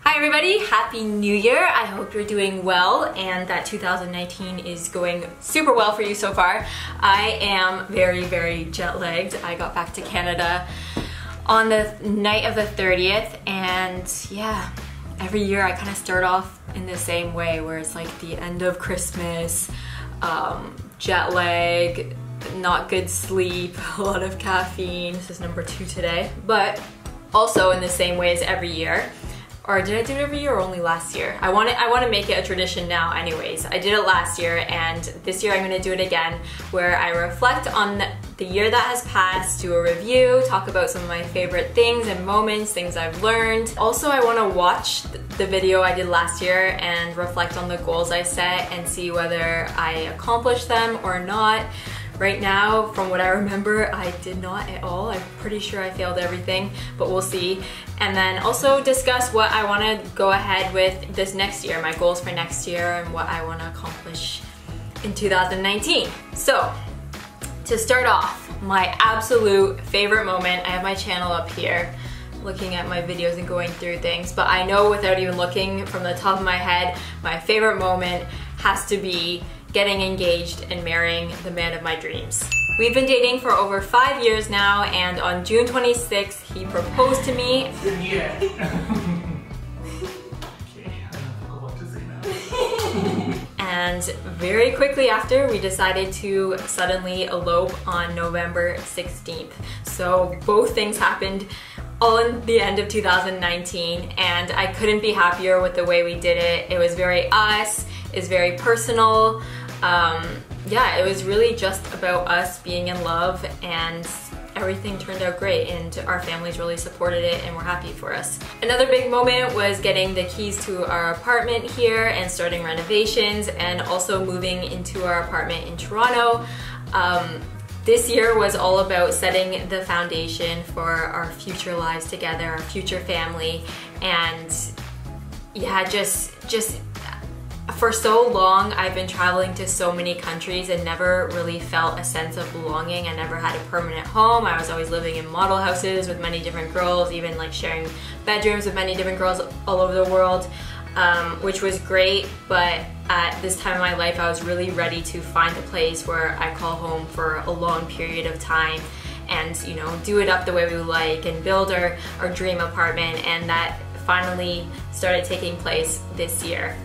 Hi everybody, Happy New Year. I hope you're doing well and that 2019 is going super well for you so far. I am very jet lagged. I got back to Canada on the night of the 30th and yeah, every year I kind of start off in the same way where it's like the end of Christmas, jet lag, not good sleep, a lot of caffeine. This is number 2 today, but also in the same way as every year. Or did I do it every year or only last year? I want to make it a tradition now anyways. I did it last year and this year I'm going to do it again where I reflect on the year that has passed, do a review, talk about some of my favorite things and moments, things I've learned. Also, I want to watch the video I did last year and reflect on the goals I set and see whether I accomplished them or not. Right now, from what I remember, I did not at all. I'm pretty sure I failed everything, but we'll see. And then also discuss what I want to go ahead with this next year, my goals for next year and what I want to accomplish in 2019. So, to start off, my absolute favorite moment, I have my channel up here, looking at my videos and going through things, but I know without even looking from the top of my head, my favorite moment has to be getting engaged and marrying the man of my dreams. We've been dating for over 5 years now, and on June 26th, he proposed to me. And very quickly after, we decided to suddenly elope on November 16th. So both things happened all in the end of 2019, and I couldn't be happier with the way we did it. It was very us, it's very personal. Yeah, it was really just about us being in love, and everything turned out great and our families really supported it and were happy for us. Another big moment was getting the keys to our apartment here and starting renovations and also moving into our apartment in Toronto. This year was all about setting the foundation for our future lives together, our future family, and yeah, just for so long I've been traveling to so many countries and never really felt a sense of belonging. I never had a permanent home. I was always living in model houses with many different girls, even like sharing bedrooms with many different girls all over the world, which was great, but at this time in my life I was really ready to find a place where I call home for a long period of time and, you know, do it up the way we like and build our dream apartment, and that finally started taking place this year.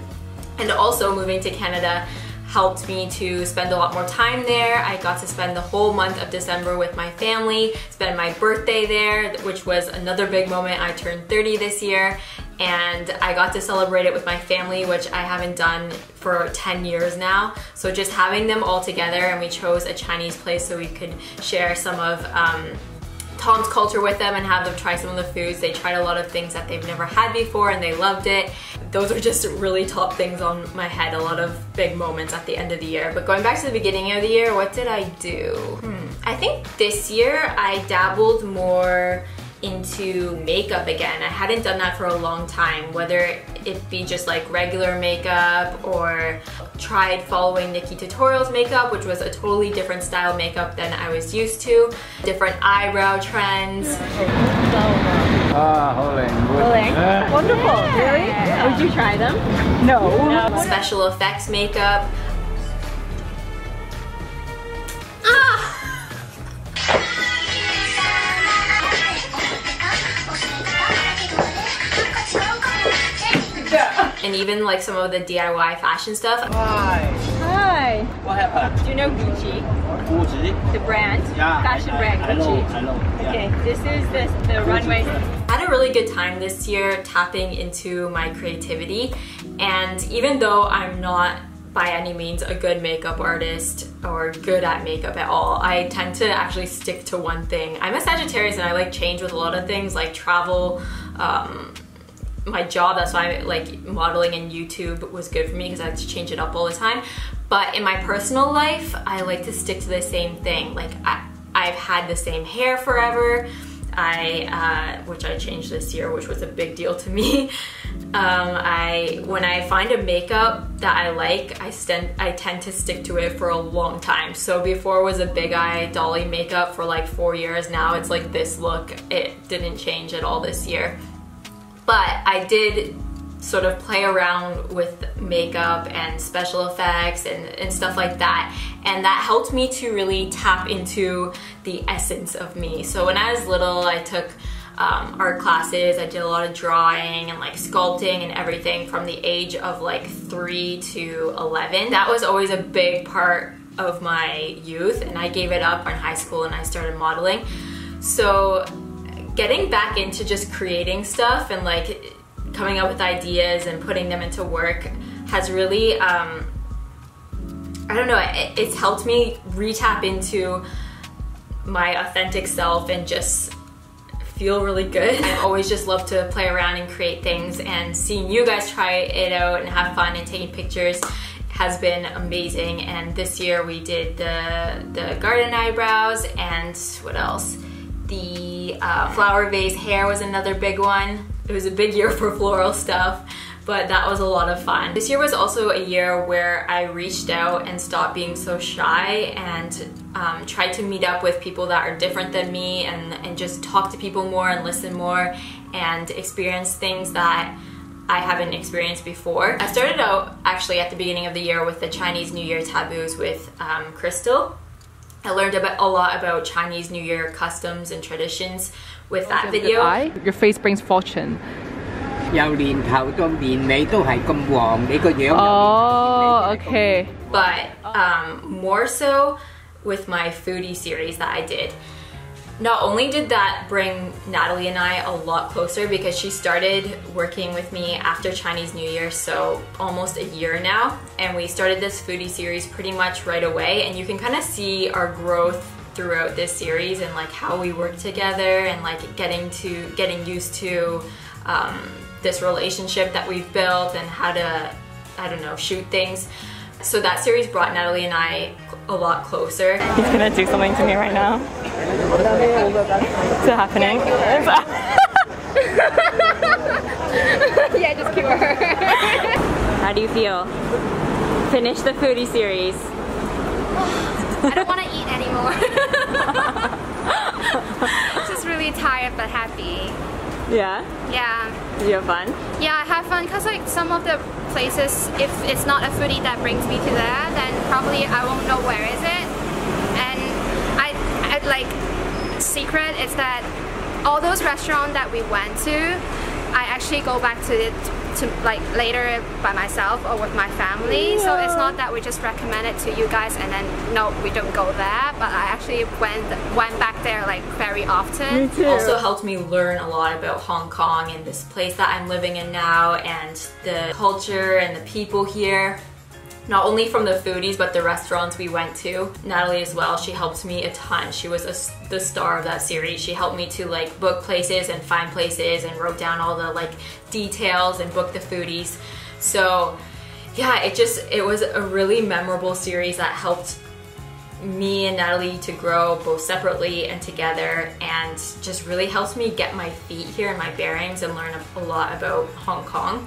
And also moving to Canada helped me to spend a lot more time there. I got to spend the whole month of December with my family, spend my birthday there, which was another big moment. I turned 30 this year, and I got to celebrate it with my family, which I haven't done for 10 years now. So just having them all together, and we chose a Chinese place so we could share some of Tom's culture with them and have them try some of the foods. They tried a lot of things that they've never had before and they loved it. Those are just really top things on my head, a lot of big moments at the end of the year. But going back to the beginning of the year, what did I do? I think this year I dabbled more into makeup again. I hadn't done that for a long time, whether it be just like regular makeup or tried following Nikki Tutorials makeup, which was a totally different style makeup than I was used to, different eyebrow trends. Wonderful. Really? Yeah. Would you try them? No. Special effects makeup. And even like some of the DIY fashion stuff. Hi. What happened? Do you know Gucci? Gucci? The brand? Yeah. Fashion brand Gucci. I know. Yeah. Okay, this is the runway. I had a really good time this year tapping into my creativity, and even though I'm not by any means a good makeup artist or good at makeup at all, I tend to actually stick to one thing. I'm a Sagittarius and I like change with a lot of things like travel, my job, that's why like modeling and YouTube was good for me because I had to change it up all the time. But in my personal life, I like to stick to the same thing. Like I've had the same hair forever. Which I changed this year, which was a big deal to me. When I find a makeup that I like, I tend to stick to it for a long time. So before it was a big eye dolly makeup for like 4 years. Now it's like this look. It didn't change at all this year. But I did sort of play around with makeup and special effects and stuff like that, and that helped me to really tap into the essence of me. So when I was little, I took art classes. I did a lot of drawing and like sculpting and everything from the age of like 3 to 11. That was always a big part of my youth, and I gave it up in high school and I started modeling. So getting back into just creating stuff and like coming up with ideas and putting them into work has really, I don't know, it's helped me re-tap into my authentic self and just feel really good. I always just love to play around and create things, and seeing you guys try it out and have fun and taking pictures has been amazing. And this year we did the garden eyebrows, and what else? The flower vase hair was another big one. It was a big year for floral stuff, but that was a lot of fun. This year was also a year where I reached out and stopped being so shy and tried to meet up with people that are different than me and just talk to people more and listen more and experience things that I haven't experienced before. I started out actually at the beginning of the year with the Chinese New Year taboos with Crystal. I learned a lot about Chinese New Year customs and traditions with that video. Your face brings fortune. Oh, okay. But more so with my foodie series that I did. Not only did that bring Natalie and I a lot closer, because she started working with me after Chinese New Year, so almost a year now, and we started this foodie series pretty much right away, and you can kind of see our growth throughout this series and like how we work together and like getting used to this relationship that we've built and how to, I don't know, shoot things. So that series brought Natalie and I a lot closer. He's gonna do something to me right now. Is it happening? Yeah, just keep her. How do you feel? Finish the foodie series. I don't want to eat anymore. Just really tired but happy. Yeah? Yeah. Did you have fun? Yeah, I have fun because like some of the places, if it's not a foodie that brings me to there, then probably I won't know where is it. And I like, secret is that all those restaurants that we went to, I actually go back to it like later by myself or with my family. Yeah. So it's not that we just recommend it to you guys and then no, we don't go there, but I actually went back there like very often. Me too. Also helped me learn a lot about Hong Kong and this place that I'm living in now, and the culture and the people here. Not only from the foodies, but the restaurants we went to. Natalie as well, she helped me a ton. She was the star of that series. She helped me to like book places and find places and wrote down all the like details and booked the foodies. So yeah, it was a really memorable series that helped me and Natalie to grow both separately and together, and just really helped me get my feet here and my bearings and learn a lot about Hong Kong.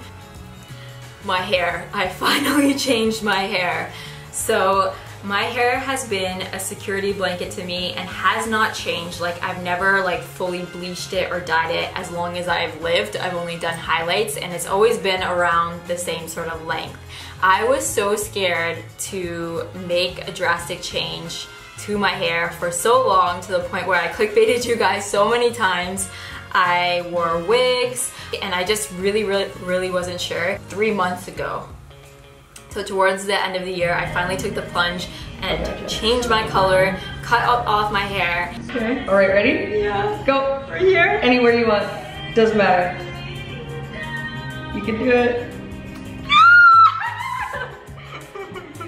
My hair, I finally changed my hair. So my hair has been a security blanket to me and has not changed. Like, I've never like fully bleached it or dyed it as long as I've lived. I've only done highlights, and it's always been around the same sort of length. I was so scared to make a drastic change to my hair for so long, to the point where I clickbaited you guys so many times. I wore wigs, and I just really wasn't sure. 3 months ago, so towards the end of the year, I finally took the plunge and changed my color, cut off my hair. Okay, all right, ready? Yeah. Go, right here, anywhere you want, doesn't matter. You can do it.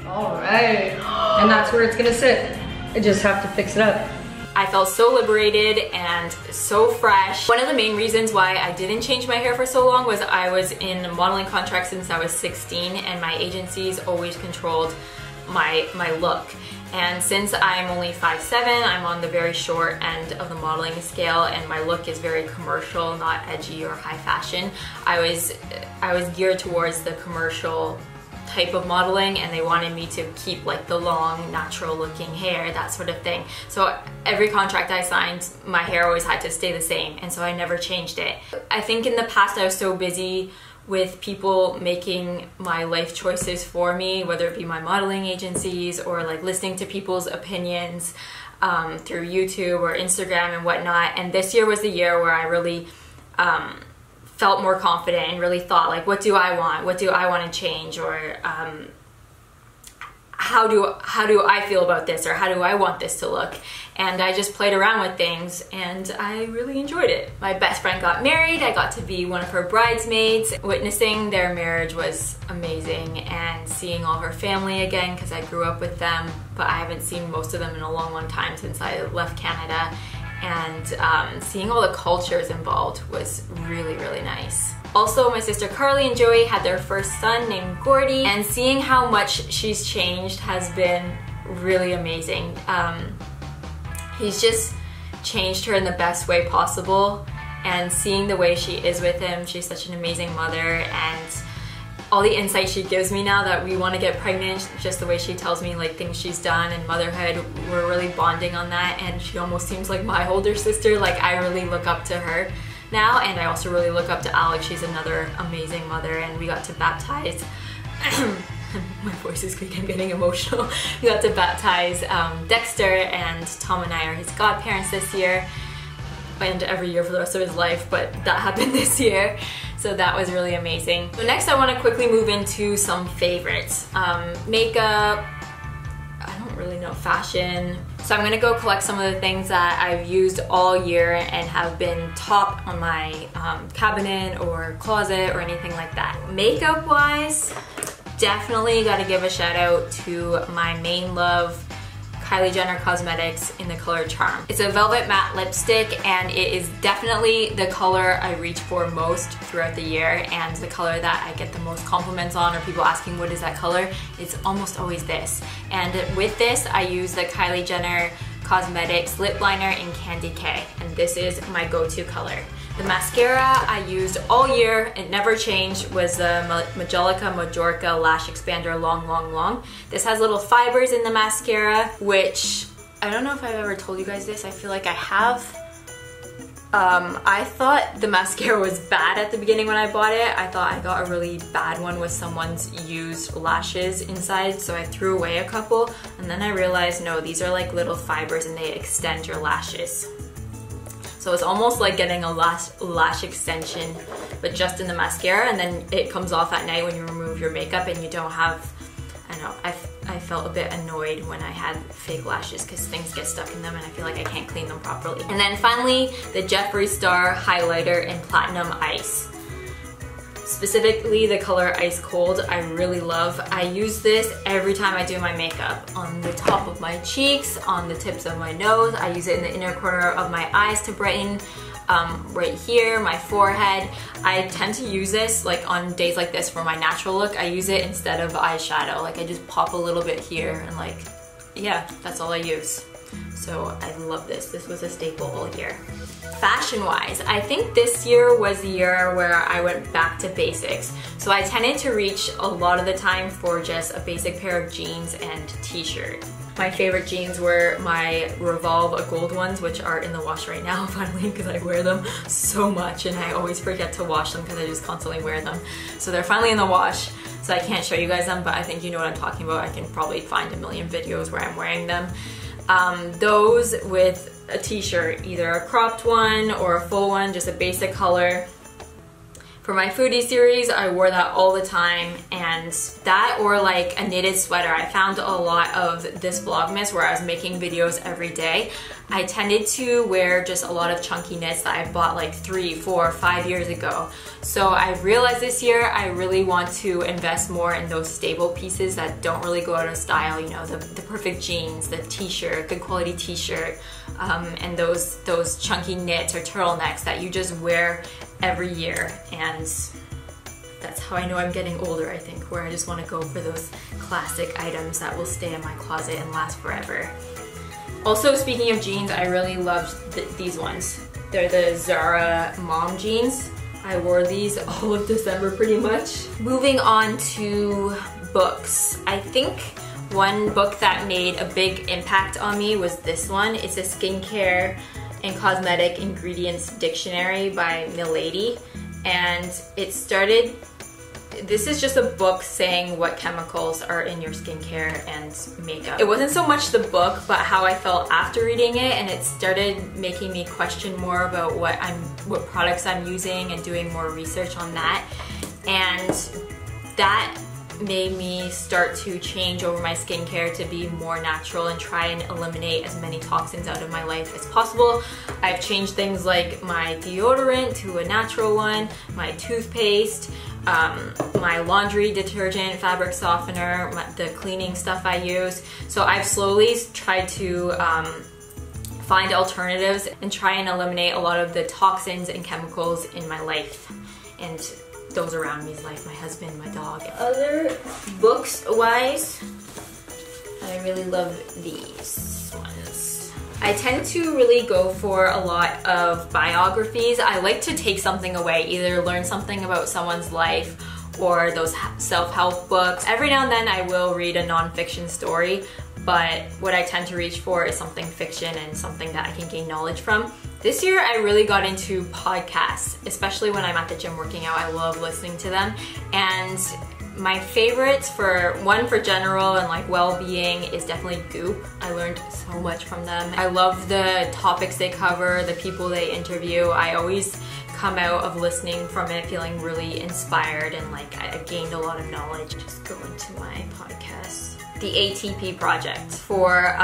All right, and that's where it's gonna sit. I just have to fix it up. I felt so liberated and so fresh. One of the main reasons why I didn't change my hair for so long was I was in a modeling contract since I was 16, and my agencies always controlled my look. And since I'm only 5'7", I'm on the very short end of the modeling scale, and my look is very commercial, not edgy or high fashion. I was geared towards the commercial type of modeling, and they wanted me to keep like the long, natural looking hair, that sort of thing. So every contract I signed, my hair always had to stay the same, and so I never changed it. I think in the past I was so busy with people making my life choices for me, whether it be my modeling agencies or like listening to people's opinions through YouTube or Instagram and whatnot. And this year was the year where I really felt more confident and really thought like, what do I want? What do I want to change? Or how do I feel about this, or how do I want this to look? And I just played around with things and I really enjoyed it. My best friend got married. I got to be one of her bridesmaids. Witnessing their marriage was amazing, and seeing all her family again, because I grew up with them, but I haven't seen most of them in a long time since I left Canada. And seeing all the cultures involved was really, really nice. Also, my sister Carly and Joey had their first son named Gordy, and seeing how much she's changed has been really amazing. He's just changed her in the best way possible, and seeing the way she is with him, she's such an amazing mother, and all the insight she gives me now that we want to get pregnant, just the way she tells me like things she's done and motherhood, we're really bonding on that, and she almost seems like my older sister. Like, I really look up to her now, and I also really look up to Alex. She's another amazing mother, and we got to baptize my voice is quick, I'm getting emotional. We got to baptize Dexter, and Tom and I are his godparents this year, and every year for the rest of his life, but that happened this year. So that was really amazing. So next I want to quickly move into some favorites. Makeup, I don't really know, fashion. So I'm going to go collect some of the things that I've used all year and have been top on my cabinet or closet or anything like that. Makeup wise, definitely got to give a shout out to my main love, Kylie Jenner Cosmetics in the color Charm. It's a velvet matte lipstick, and it is definitely the color I reach for most throughout the year, and the color that I get the most compliments on, or people asking what is that color, it's almost always this. And with this I use the Kylie Jenner Cosmetics lip liner in Candy K, and this is my go-to color. The mascara I used all year, it never changed, was the Majolica Majorca Lash Expander Long. This has little fibers in the mascara, which I don't know if I've ever told you guys this. I feel like I have. I thought the mascara was bad at the beginning when I bought it. I thought I got a really bad one with someone's used lashes inside, so I threw away a couple, and then I realized, no, these are like little fibers and they extend your lashes. So it's almost like getting a lash extension, but just in the mascara, and then it comes off at night when you remove your makeup and you don't have, I don't know, I felt a bit annoyed when I had fake lashes because things get stuck in them and I feel like I can't clean them properly. And then finally, the Jeffree Star Highlighter in Platinum Ice. Specifically the color Ice Cold, I really love. I use this every time I do my makeup. On the top of my cheeks, on the tips of my nose. I use it in the inner corner of my eyes to brighten. Right here, my forehead. I tend to use this like on days like this for my natural look. I use it instead of eyeshadow. Like I just pop a little bit here and like, yeah, that's all I use. So I love this. This was a staple all year. Fashion-wise, I think this year was the year where I went back to basics. So I tended to reach a lot of the time for just a basic pair of jeans and t-shirt. My favorite jeans were my Revolve gold ones, which are in the wash right now finally because I wear them so much and I always forget to wash them because I just constantly wear them. So they're finally in the wash, so I can't show you guys them, but I think you know what I'm talking about. I can probably find a million videos where I'm wearing them. Those with a t-shirt, either a cropped one or a full one, just a basic color. For my foodie series, I wore that all the time, and that or like a knitted sweater. I found a lot of this Vlogmas where I was making videos every day. I tended to wear just a lot of chunky knits that I bought like 3, 4, 5 years ago. So I realized this year I really want to invest more in those stable pieces that don't really go out of style, you know, the perfect jeans, the t-shirt, good quality t-shirt, and those chunky knits or turtlenecks that you just wear every year. And that's how I know I'm getting older, I think, where I just want to go for those classic items that will stay in my closet and last forever. Also, speaking of jeans, I really loved these ones. They're the Zara mom jeans. I wore these all of December pretty much. Moving on to books. I think one book that made a big impact on me was this one. It's a skincare and cosmetic ingredients dictionary by Milady, and it started this is just a book saying what chemicals are in your skincare and makeup. It wasn't so much the book, but how I felt after reading it, and it started making me question more about what products I'm using and doing more research on that. And that made me start to change over my skincare to be more natural and try and eliminate as many toxins out of my life as possible. I've changed things like my deodorant to a natural one, my toothpaste, my laundry detergent, fabric softener, the cleaning stuff I use. So I've slowly tried to find alternatives and try and eliminate a lot of the toxins and chemicals in my life and those around me's life, my husband, my dog. Other books wise, I really love these ones. I tend to really go for a lot of biographies. I like to take something away, either learn something about someone's life or those self-help books. Every now and then I will read a non-fiction story, but what I tend to reach for is something fiction and something that I can gain knowledge from. This year I really got into podcasts, especially when I'm at the gym working out. I love listening to them. And my favorites for general and like well-being is definitely Goop. I learned so much from them. I love the topics they cover, the people they interview. I always come out of listening from it feeling really inspired and like I gained a lot of knowledge. Just go into my podcast. The ATP Project for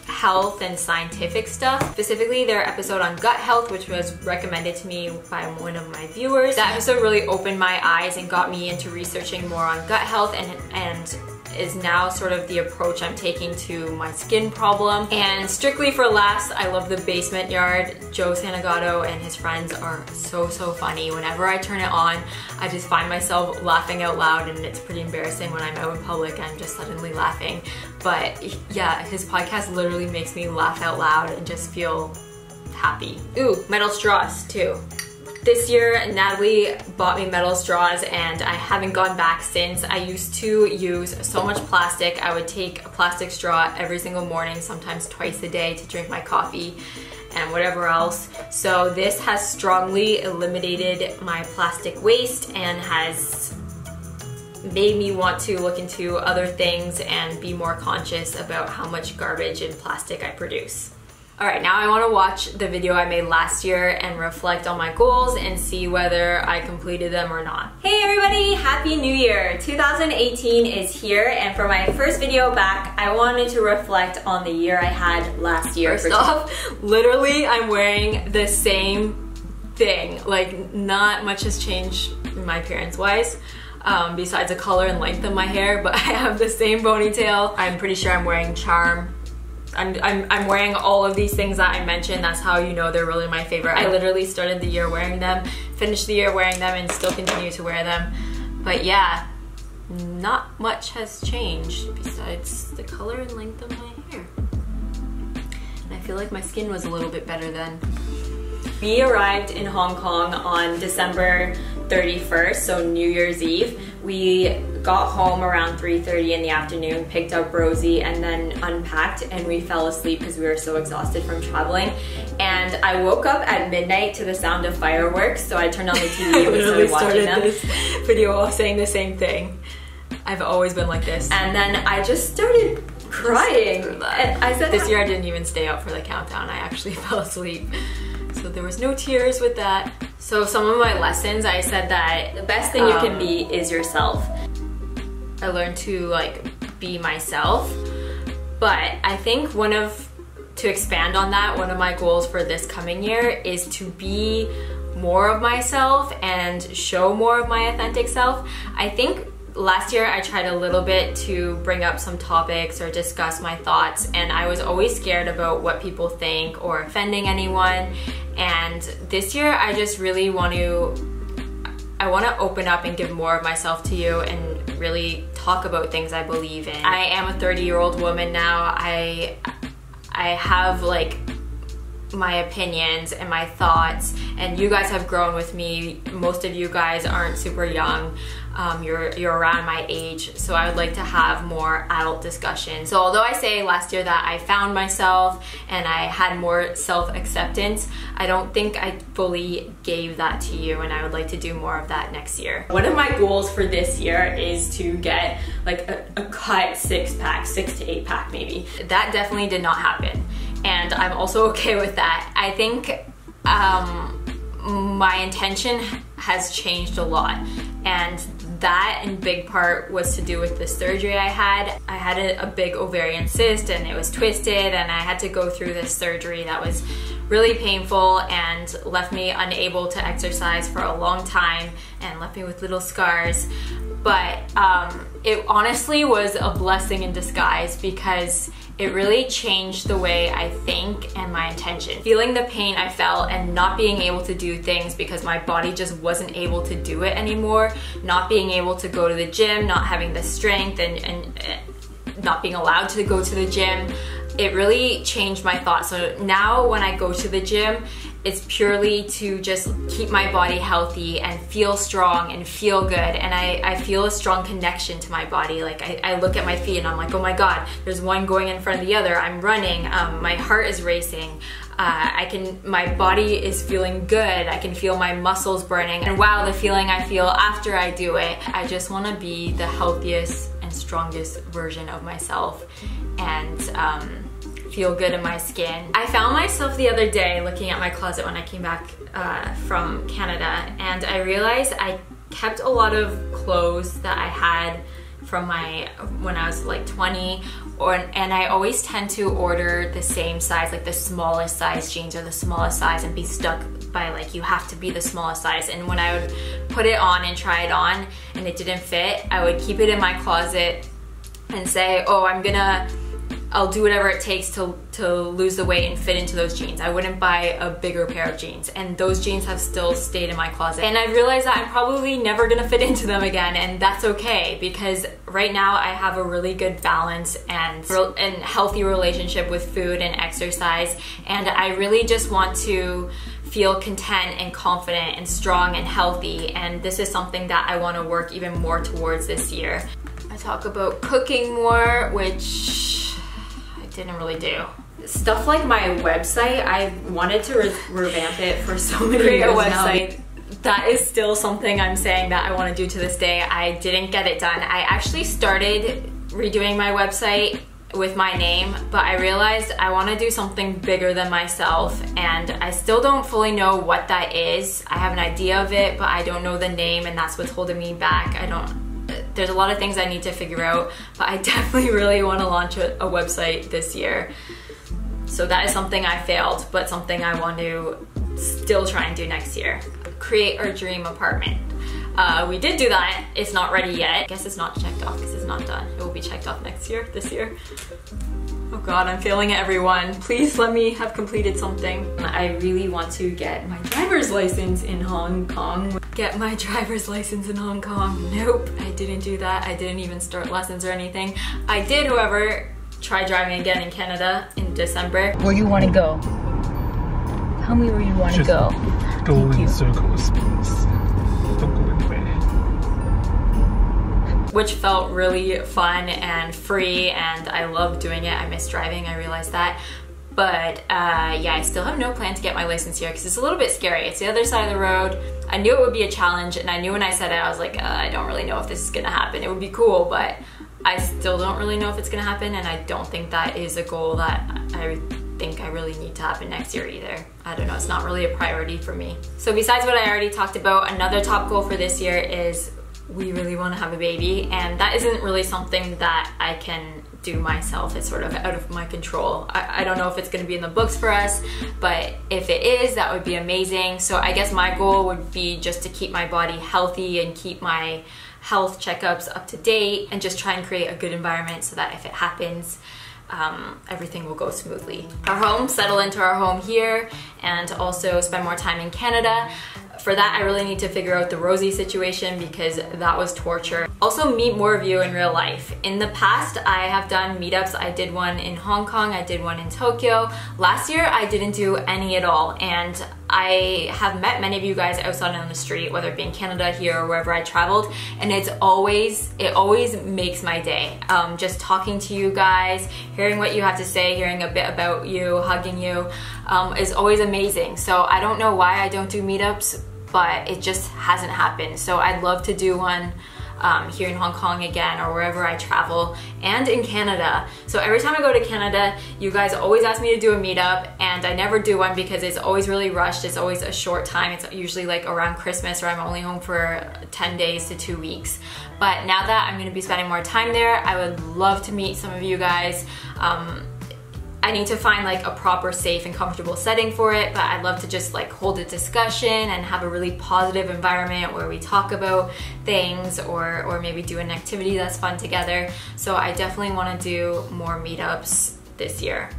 health and scientific stuff. Specifically their episode on gut health, which was recommended to me by one of my viewers. That episode really opened my eyes and got me into researching more on gut health and is now sort of the approach I'm taking to my skin problem. And strictly for last, I love The Basement Yard. Joe Santagato and his friends are so funny. Whenever I turn it on, I just find myself laughing out loud, and it's pretty embarrassing when I'm out in public and I'm just suddenly laughing. But yeah, his podcast literally makes me laugh out loud and just feel happy. Ooh, metal straws too. This year, Natalie bought me metal straws and I haven't gone back since. I used to use so much plastic. I would take a plastic straw every single morning, sometimes twice a day, to drink my coffee and whatever else. So this has strongly eliminated my plastic waste and has made me want to look into other things and be more conscious about how much garbage and plastic I produce. Alright, now I want to watch the video I made last year and reflect on my goals and see whether I completed them or not. Hey everybody, Happy New Year! 2018 is here, and for my first video back, I wanted to reflect on the year I had last year. First off, literally I'm wearing the same thing. Like, not much has changed in my appearance wise. Besides the color and length of my hair, but I have the same ponytail. I'm pretty sure I'm wearing charm. I'm wearing all of these things that I mentioned. That's how you know they're really my favorite. I literally started the year wearing them, finished the year wearing them, and still continue to wear them. But yeah, not much has changed besides the color and length of my hair. And I feel like my skin was a little bit better then. We arrived in Hong Kong on December 31st, so New Year's Eve. We got home around 3:30 in the afternoon, picked up Rosie, and then unpacked, and we fell asleep because we were so exhausted from traveling. And I woke up at midnight to the sound of fireworks, so I turned on the TV and we started watching them. This video while saying the same thing. I've always been like this. And then I just started crying. And I said this year I didn't even stay up for the countdown. I actually fell asleep. So there was no tears with that. So some of my lessons, I said that the best thing you can be is yourself. I learned to like be myself, but I think to expand on that, one of my goals for this coming year is to be more of myself and show more of my authentic self. I think last year I tried a little bit to bring up some topics or discuss my thoughts, and I was always scared about what people think or offending anyone. And this year I just really want to open up and give more of myself to you and really talk about things I believe in. I am a 30-year-old woman now. I have like my opinions and my thoughts, and you guys have grown with me. Most of you guys aren't super young. You're around my age, so I would like to have more adult discussions. So although I say last year that I found myself and I had more self-acceptance, I don't think I fully gave that to you, and I would like to do more of that next year. One of my goals for this year is to get like a cut 6-pack, 6 to 8-pack maybe. That definitely did not happen, and I'm also okay with that. I think my intention has changed a lot, and that in big part was to do with the surgery I had. I had a big ovarian cyst and it was twisted, and I had to go through this surgery that was really painful and left me unable to exercise for a long time and left me with little scars. But it honestly was a blessing in disguise, because it really changed the way I think and my intention. Feeling the pain I felt and not being able to do things because my body just wasn't able to do it anymore, not being able to go to the gym, not having the strength, and not being allowed to go to the gym, it really changed my thoughts. So now when I go to the gym, it's purely to just keep my body healthy and feel strong and feel good, and I feel a strong connection to my body. Like I look at my feet and I'm like, oh my god, there's one going in front of the other. I'm running, my heart is racing, my body is feeling good, I can feel my muscles burning, and wow, the feeling I feel after I do it. I just want to be the healthiest and strongest version of myself, and feel good in my skin. I found myself the other day looking at my closet when I came back from Canada, and I realized I kept a lot of clothes that I had from when I was like 20, and I always tend to order the same size, like the smallest size jeans or the smallest size, and be stuck by like, you have to be the smallest size. And when I would put it on and try it on and it didn't fit, I would keep it in my closet and say, oh, I'll do whatever it takes to lose the weight and fit into those jeans. I wouldn't buy a bigger pair of jeans, and those jeans have still stayed in my closet. And I realized that I'm probably never gonna fit into them again, and that's okay, because right now I have a really good balance and healthy relationship with food and exercise, and I really just want to feel content and confident and strong and healthy, and this is something that I want to work even more towards this year. I talk about cooking more, which didn't really do. Stuff like my website, I wanted to revamp it for so many years now. That is still something I'm saying that I want to do to this day. I didn't get it done. I actually started redoing my website with my name, but I realized I want to do something bigger than myself, and I still don't fully know what that is. I have an idea of it, but I don't know the name, and that's what's holding me back. There's a lot of things I need to figure out, but I definitely really want to launch a website this year. So that is something I failed, but something I want to still try and do next year. Create our dream apartment. We did do that. It's not ready yet. I guess it's not checked off because it's not done. It will be checked off this year. Oh god, I'm failing at everyone. Please let me have completed something. I really want to get my driver's license in Hong Kong. Get my driver's license in Hong Kong. Nope, I didn't do that. I didn't even start lessons or anything. I did, however, try driving again in Canada in December. Where do you want to go? Tell me where you want to go. Go in circles, please. Don't go anywhere. Which felt really fun and free, and I love doing it. I miss driving, I realized that. But yeah, I still have no plan to get my license here because it's a little bit scary. It's the other side of the road. I knew it would be a challenge, and I knew when I said it, I was like, I don't really know if this is gonna happen. It would be cool, but I still don't really know if it's gonna happen, and I don't think that is a goal that I think I really need to happen next year either. I don't know, it's not really a priority for me. So besides what I already talked about, another top goal for this year is we really want to have a baby, and that isn't really something that I can do myself. It's sort of out of my control. I don't know if it's going to be in the books for us, but if it is, that would be amazing. So I guess my goal would be just to keep my body healthy and keep my health checkups up to date, and just try and create a good environment so that if it happens, everything will go smoothly. Our home, settle into our home here, and also spend more time in Canada. for that, I really need to figure out the Rosie situation because that was torture. Also, meet more of you in real life. In the past, I have done meetups. I did one in Hong Kong, I did one in Tokyo. Last year, I didn't do any at all, and I have met many of you guys outside on the street, whether it be in Canada, here, or wherever I traveled, and it always makes my day. Just talking to you guys, hearing what you have to say, hearing a bit about you, hugging you, is always amazing. So I don't know why I don't do meetups, but it just hasn't happened. So I'd love to do one here in Hong Kong again, or wherever I travel, and in Canada. So every time I go to Canada, you guys always ask me to do a meetup, and I never do one because it's always really rushed. It's always a short time. It's usually like around Christmas, or I'm only home for 10 days to 2 weeks. But now that I'm gonna be spending more time there, I would love to meet some of you guys. I need to find like a proper, safe and comfortable setting for it, but I'd love to just like hold a discussion and have a really positive environment where we talk about things, or maybe do an activity that's fun together. So I definitely want to do more meetups this year.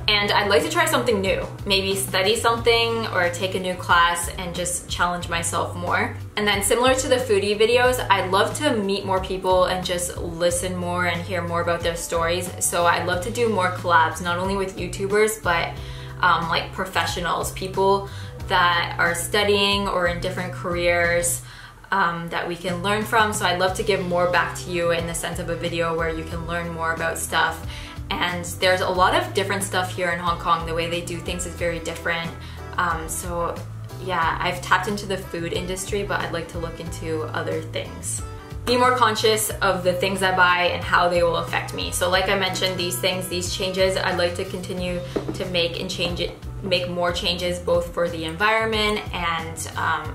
And I'd like to try something new, maybe study something or take a new class and just challenge myself more. And then similar to the foodie videos, I'd love to meet more people and just listen more and hear more about their stories. So I'd love to do more collabs, not only with YouTubers, but like professionals, people that are studying or in different careers that we can learn from. So I'd love to give more back to you in the sense of a video where you can learn more about stuff. And there's a lot of different stuff here in Hong Kong. The way they do things is very different. So yeah, I've tapped into the food industry, but I'd like to look into other things. Be more conscious of the things I buy and how they will affect me. So like I mentioned, these things, these changes, I'd like to continue to make more changes, both for the environment and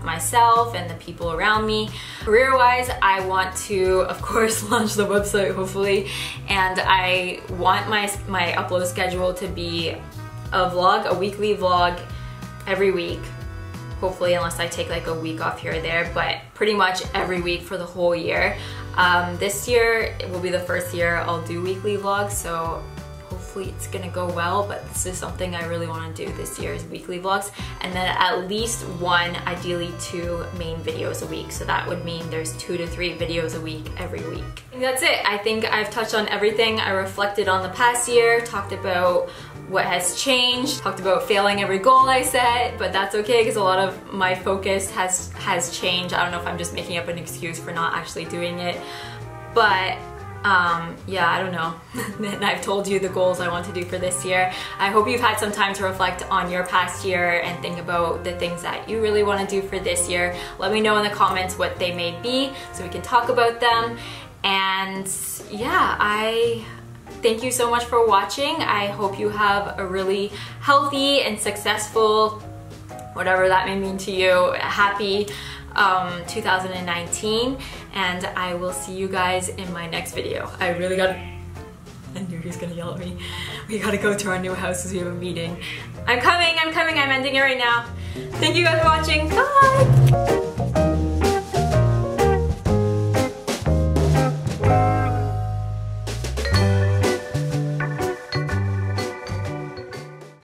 myself and the people around me. Career-wise, I want to, of course, launch the website, hopefully, and I want my upload schedule to be a vlog, a weekly vlog every week. Hopefully, unless I take like a week off here or there, but pretty much every week for the whole year. This year, it will be the first year I'll do weekly vlogs, so hopefully it's gonna go well, but this is something I really want to do this year, is weekly vlogs, and then at least one, ideally 2 main videos a week. So that would mean there's 2 to 3 videos a week every week. And that's it. I think I've touched on everything. I reflected on the past year, talked about what has changed, talked about failing every goal I set, but that's okay because a lot of my focus has changed. I don't know if I'm just making up an excuse for not actually doing it, but yeah, I don't know. And I've told you the goals I want to do for this year. I hope you've had some time to reflect on your past year and think about the things that you really want to do for this year. Let me know in the comments what they may be so we can talk about them. And yeah, I thank you so much for watching. I hope you have a really healthy and successful, whatever that may mean to you, happy 2019, and I will see you guys in my next video. I knew he was gonna yell at me. We gotta go to our new house because we have a meeting. I'm coming, I'm ending it right now. Thank you guys for watching, bye!